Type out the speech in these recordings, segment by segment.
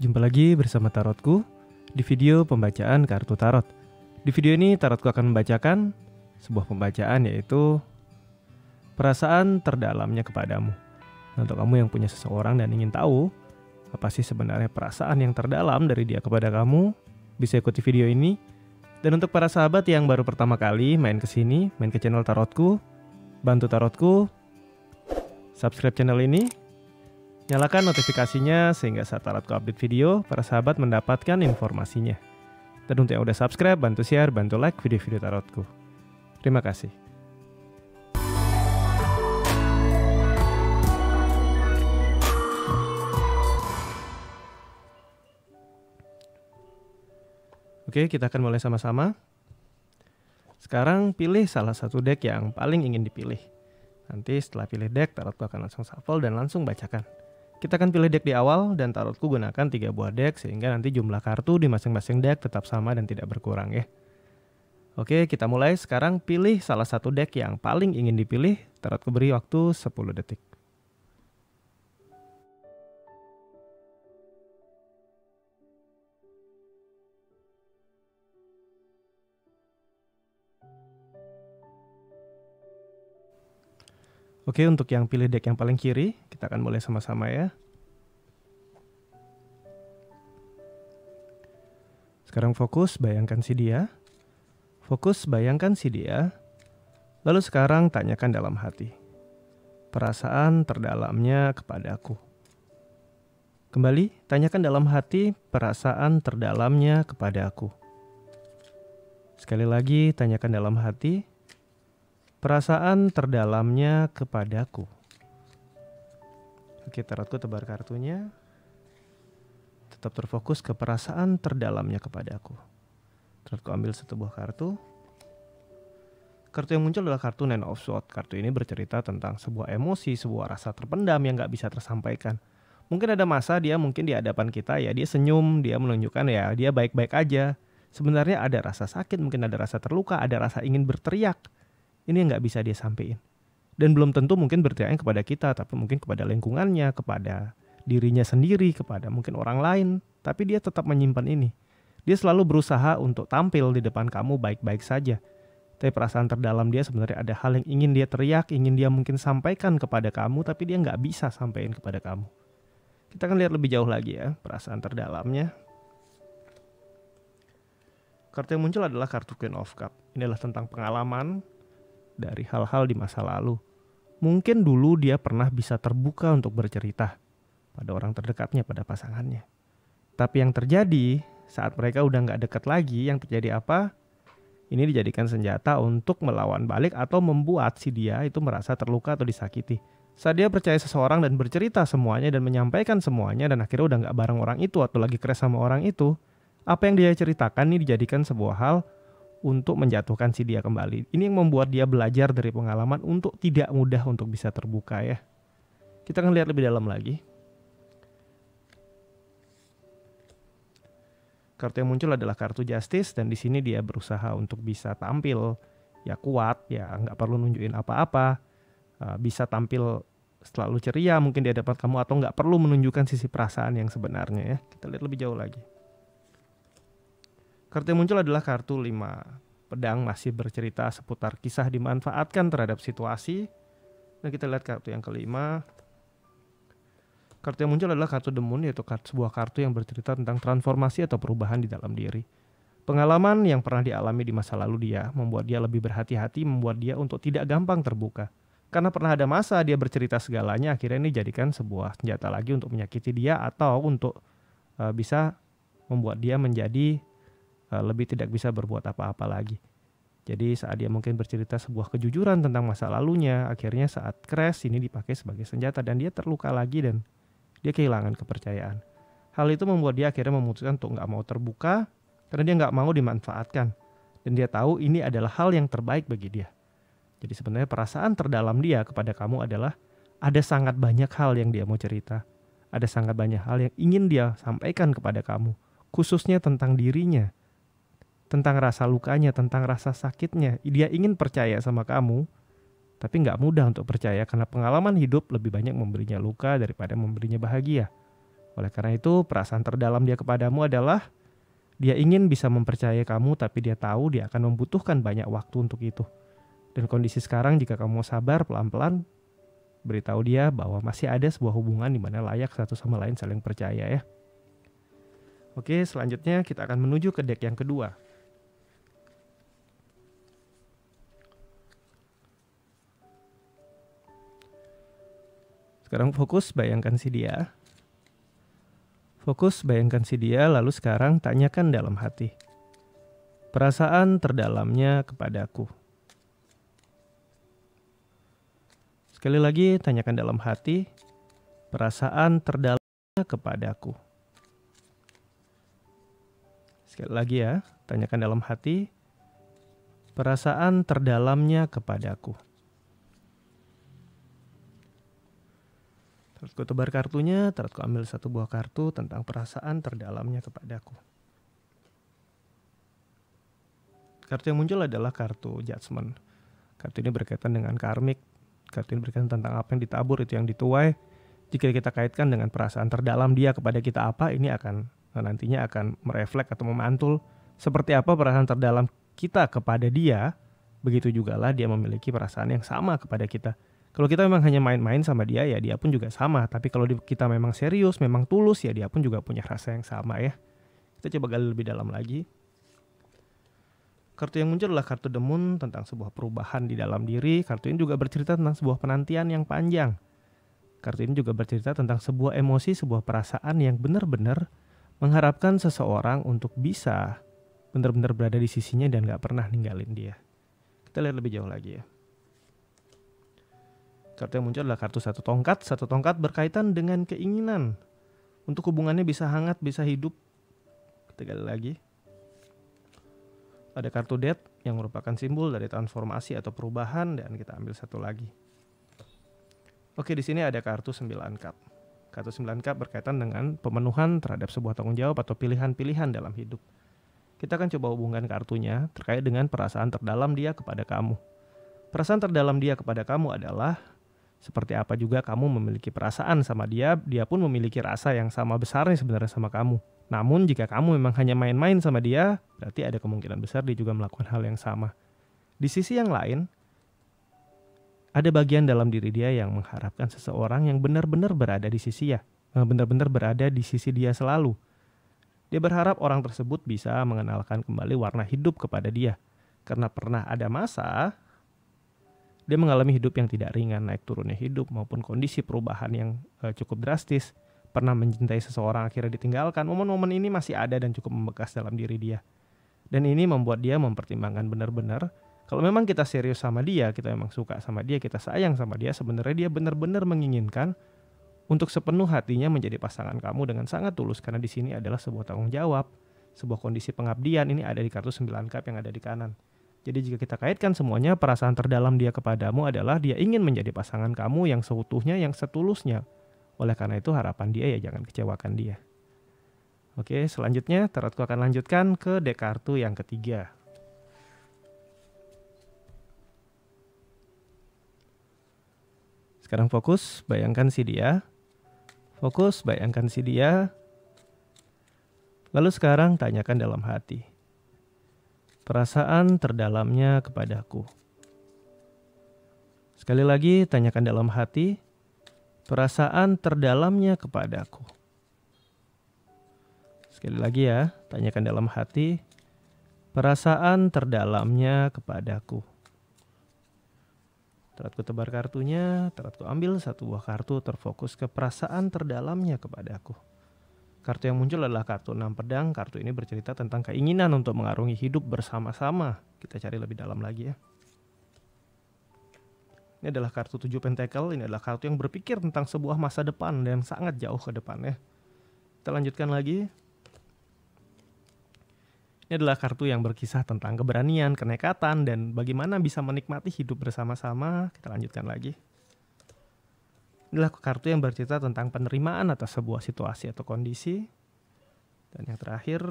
Jumpa lagi bersama Tarotku di video pembacaan kartu tarot. Di video ini Tarotku akan membacakan sebuah pembacaan, yaitu perasaan terdalamnya kepadamu. Nah, untuk kamu yang punya seseorang dan ingin tahu apa sih sebenarnya perasaan yang terdalam dari dia kepada kamu, bisa ikuti video ini. Dan untuk para sahabat yang baru pertama kali main ke sini, main ke channel Tarotku, bantu Tarotku subscribe channel ini, nyalakan notifikasinya sehingga saat Tarotku update video, para sahabat mendapatkan informasinya. Dan untuk yang udah subscribe, bantu share, bantu like video-video Tarotku. Terima kasih. Oke, kita akan mulai sama-sama. Sekarang pilih salah satu deck yang paling ingin dipilih. Nanti setelah pilih deck, Tarotku akan langsung shuffle dan langsung bacakan. Kita akan pilih deck di awal dan Tarotku gunakan 3 buah deck sehingga nanti jumlah kartu di masing-masing deck tetap sama dan tidak berkurang ya. Oke, kita mulai. Sekarang pilih salah satu deck yang paling ingin dipilih. Tarotku beri waktu 10 detik. Oke, untuk yang pilih deck yang paling kiri, kita akan mulai sama-sama ya. Sekarang fokus, bayangkan si dia. Fokus, bayangkan si dia. Lalu sekarang tanyakan dalam hati. Perasaan terdalamnya kepadaku. Kembali, tanyakan dalam hati perasaan terdalamnya kepadaku. Sekali lagi, tanyakan dalam hati perasaan terdalamnya kepadaku. Oke, Tarotku tebar kartunya. Tetap terfokus ke perasaan terdalamnya kepadaku. Tarotku ambil satu buah kartu. Kartu yang muncul adalah kartu Nine of Swords. Kartu ini bercerita tentang sebuah emosi, sebuah rasa terpendam yang gak bisa tersampaikan. Mungkin ada masa dia mungkin di hadapan kita ya, dia senyum, dia menunjukkan ya dia baik-baik aja. Sebenarnya ada rasa sakit, mungkin ada rasa terluka, ada rasa ingin berteriak. Ini yang gak bisa dia sampaikan. Dan belum tentu mungkin berteriaknya kepada kita, tapi mungkin kepada lingkungannya, kepada dirinya sendiri, kepada mungkin orang lain. Tapi dia tetap menyimpan ini. Dia selalu berusaha untuk tampil di depan kamu baik-baik saja. Tapi perasaan terdalam dia sebenarnya ada hal yang ingin dia teriak, ingin dia mungkin sampaikan kepada kamu, tapi dia gak bisa sampaikan kepada kamu. Kita akan lihat lebih jauh lagi ya, perasaan terdalamnya. Kartu yang muncul adalah kartu Queen of Cups. Ini adalah tentang pengalaman dari hal-hal di masa lalu. Mungkin dulu dia pernah bisa terbuka untuk bercerita pada orang terdekatnya, pada pasangannya. Tapi yang terjadi saat mereka udah gak dekat lagi, yang terjadi apa? Ini dijadikan senjata untuk melawan balik atau membuat si dia itu merasa terluka atau disakiti. Saat dia percaya seseorang dan bercerita semuanya dan menyampaikan semuanya dan akhirnya udah gak bareng orang itu atau lagi crash sama orang itu, apa yang dia ceritakan ini dijadikan sebuah hal untuk menjatuhkan si dia kembali. Ini yang membuat dia belajar dari pengalaman untuk tidak mudah untuk bisa terbuka ya. Kita akan lihat lebih dalam lagi. Kartu yang muncul adalah kartu Justice dan di sini dia berusaha untuk bisa tampil ya kuat, ya nggak perlu nunjukin apa-apa, bisa tampil selalu ceria mungkin di hadapan kamu atau nggak perlu menunjukkan sisi perasaan yang sebenarnya ya. Kita lihat lebih jauh lagi. Kartu yang muncul adalah kartu 5 pedang, masih bercerita seputar kisah dimanfaatkan terhadap situasi. Nah, kita lihat kartu yang kelima. Kartu yang muncul adalah kartu The Moon, yaitu sebuah kartu yang bercerita tentang transformasi atau perubahan di dalam diri. Pengalaman yang pernah dialami di masa lalu dia membuat dia lebih berhati-hati, membuat dia untuk tidak gampang terbuka. Karena pernah ada masa dia bercerita segalanya, akhirnya ini jadikan sebuah senjata lagi untuk menyakiti dia atau untuk bisa membuat dia menjadi lebih tidak bisa berbuat apa-apa lagi. Jadi saat dia mungkin bercerita sebuah kejujuran tentang masa lalunya, akhirnya saat crash ini dipakai sebagai senjata dan dia terluka lagi dan dia kehilangan kepercayaan. Hal itu membuat dia akhirnya memutuskan untuk gak mau terbuka karena dia gak mau dimanfaatkan. Dan dia tahu ini adalah hal yang terbaik bagi dia. Jadi sebenarnya perasaan terdalam dia kepada kamu adalah ada sangat banyak hal yang dia mau cerita. Ada sangat banyak hal yang ingin dia sampaikan kepada kamu. Khususnya tentang dirinya. Tentang rasa lukanya, tentang rasa sakitnya. Dia ingin percaya sama kamu, tapi nggak mudah untuk percaya karena pengalaman hidup lebih banyak memberinya luka daripada memberinya bahagia. Oleh karena itu, perasaan terdalam dia kepadamu adalah dia ingin bisa mempercayai kamu, tapi dia tahu dia akan membutuhkan banyak waktu untuk itu. Dan kondisi sekarang, jika kamu sabar, pelan-pelan beritahu dia bahwa masih ada sebuah hubungan di mana layak satu sama lain saling percaya ya. Oke, selanjutnya kita akan menuju ke deck yang kedua. Sekarang fokus bayangkan si dia. Fokus bayangkan si dia, lalu sekarang tanyakan dalam hati. Perasaan terdalamnya kepadaku. Sekali lagi tanyakan dalam hati. Perasaan terdalamnya kepadaku. Sekali lagi ya, tanyakan dalam hati. Perasaan terdalamnya kepadaku. Terus tebar kartunya, terus ambil satu buah kartu tentang perasaan terdalamnya kepadaku. Kartu yang muncul adalah kartu Judgment. Kartu ini berkaitan dengan karmik. Kartu ini berkaitan tentang apa yang ditabur, itu yang dituai. Jika kita kaitkan dengan perasaan terdalam dia kepada kita apa, ini akan nantinya akan mereflek atau memantul seperti apa perasaan terdalam kita kepada dia. Begitu jugalah dia memiliki perasaan yang sama kepada kita. Kalau kita memang hanya main-main sama dia, ya dia pun juga sama. Tapi kalau kita memang serius, memang tulus, ya dia pun juga punya rasa yang sama ya. Kita coba gali lebih dalam lagi. Kartu yang muncul adalah kartu The Moon tentang sebuah perubahan di dalam diri. Kartu ini juga bercerita tentang sebuah penantian yang panjang. Kartu ini juga bercerita tentang sebuah emosi, sebuah perasaan yang benar-benar mengharapkan seseorang untuk bisa benar-benar berada di sisinya dan gak pernah ninggalin dia. Kita lihat lebih jauh lagi ya. Kartu yang muncul adalah kartu satu tongkat. Satu tongkat berkaitan dengan keinginan untuk hubungannya bisa hangat, bisa hidup. Kita gali lagi. Ada kartu Death yang merupakan simbol dari transformasi atau perubahan, dan kita ambil satu lagi. Oke, di sini ada kartu 9 cup. Kartu 9 cup berkaitan dengan pemenuhan terhadap sebuah tanggung jawab atau pilihan-pilihan dalam hidup. Kita akan coba hubungkan kartunya terkait dengan perasaan terdalam dia kepada kamu. Perasaan terdalam dia kepada kamu adalah seperti apa juga kamu memiliki perasaan sama dia, dia pun memiliki rasa yang sama besarnya sebenarnya sama kamu. Namun jika kamu memang hanya main-main sama dia, berarti ada kemungkinan besar dia juga melakukan hal yang sama. Di sisi yang lain, ada bagian dalam diri dia yang mengharapkan seseorang yang benar-benar berada di sisi benar-benar berada di sisi dia selalu. Dia berharap orang tersebut bisa mengenalkan kembali warna hidup kepada dia. Karena pernah ada masa dia mengalami hidup yang tidak ringan, naik turunnya hidup maupun kondisi perubahan yang cukup drastis. Pernah mencintai seseorang akhirnya ditinggalkan. Momen-momen ini masih ada dan cukup membekas dalam diri dia. Dan ini membuat dia mempertimbangkan benar-benar, kalau memang kita serius sama dia, kita memang suka sama dia, kita sayang sama dia, sebenarnya dia benar-benar menginginkan untuk sepenuh hatinya menjadi pasangan kamu dengan sangat tulus. Karena di sini adalah sebuah tanggung jawab, sebuah kondisi pengabdian. Ini ada di kartu 9 cup yang ada di kanan. Jadi jika kita kaitkan semuanya, perasaan terdalam dia kepadamu adalah dia ingin menjadi pasangan kamu yang seutuhnya, yang setulusnya. Oleh karena itu harapan dia ya jangan kecewakan dia. Oke, selanjutnya tarotku akan lanjutkan ke deck kartu yang ketiga. Sekarang fokus, bayangkan si dia. Fokus, bayangkan si dia. Lalu sekarang tanyakan dalam hati. Perasaan terdalamnya kepadaku. Sekali lagi tanyakan dalam hati. Perasaan terdalamnya kepadaku. Sekali lagi ya, tanyakan dalam hati. Perasaan terdalamnya kepadaku. Tarotku tebar kartunya, tarotku ambil satu buah kartu terfokus ke perasaan terdalamnya kepadaku. Kartu yang muncul adalah kartu 6 pedang. Kartu ini bercerita tentang keinginan untuk mengarungi hidup bersama-sama. Kita cari lebih dalam lagi ya. Ini adalah kartu 7 pentacle. Ini adalah kartu yang berpikir tentang sebuah masa depan dan sangat jauh ke depannya. Kita lanjutkan lagi. Ini adalah kartu yang berkisah tentang keberanian, kenekatan, dan bagaimana bisa menikmati hidup bersama-sama. Kita lanjutkan lagi. Ini adalah kartu yang bercerita tentang penerimaan atas sebuah situasi atau kondisi. Dan yang terakhir,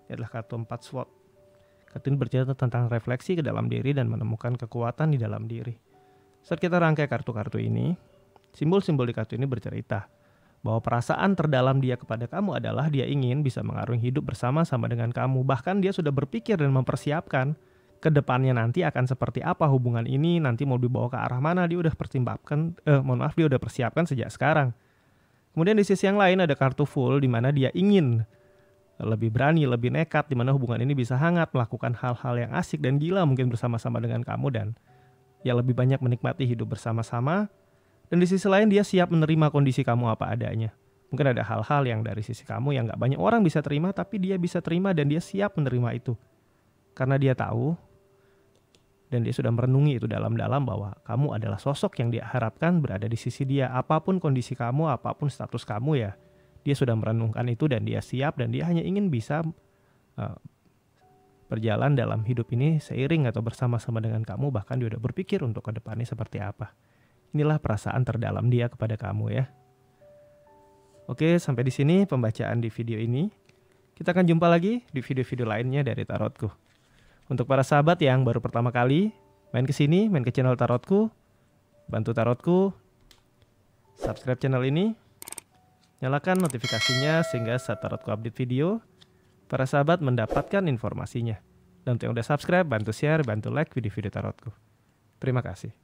ini adalah kartu 4 sword. Kartu ini bercerita tentang refleksi ke dalam diri dan menemukan kekuatan di dalam diri. Saat kita rangkai kartu-kartu ini, simbol-simbol di kartu ini bercerita bahwa perasaan terdalam dia kepada kamu adalah dia ingin bisa mengarungi hidup bersama-sama dengan kamu. Bahkan dia sudah berpikir dan mempersiapkan ke depannya nanti akan seperti apa hubungan ini, nanti mau dibawa ke arah mana, dia udah pertimbangkan, dia udah persiapkan sejak sekarang. Kemudian di sisi yang lain ada kartu Fool di mana dia ingin lebih berani, lebih nekat, di mana hubungan ini bisa hangat, melakukan hal-hal yang asik dan gila mungkin bersama-sama dengan kamu, dan ya lebih banyak menikmati hidup bersama-sama. Dan di sisi lain dia siap menerima kondisi kamu apa adanya. Mungkin ada hal-hal yang dari sisi kamu yang gak banyak orang bisa terima, tapi dia bisa terima dan dia siap menerima itu. Karena dia tahu dan dia sudah merenungi itu dalam-dalam bahwa kamu adalah sosok yang dia harapkan berada di sisi dia. Apapun kondisi kamu, apapun status kamu ya, dia sudah merenungkan itu dan dia siap dan dia hanya ingin bisa berjalan dalam hidup ini seiring atau bersama-sama dengan kamu. Bahkan dia udah berpikir untuk ke depannya seperti apa. Inilah perasaan terdalam dia kepada kamu ya. Oke, sampai di sini pembacaan di video ini. Kita akan jumpa lagi di video-video lainnya dari Tarotku. Untuk para sahabat yang baru pertama kali main ke sini, main ke channel Tarotku, bantu Tarotku subscribe channel ini, nyalakan notifikasinya sehingga saat Tarotku update video, para sahabat mendapatkan informasinya. Dan untuk yang udah subscribe, bantu share, bantu like video-video Tarotku. Terima kasih.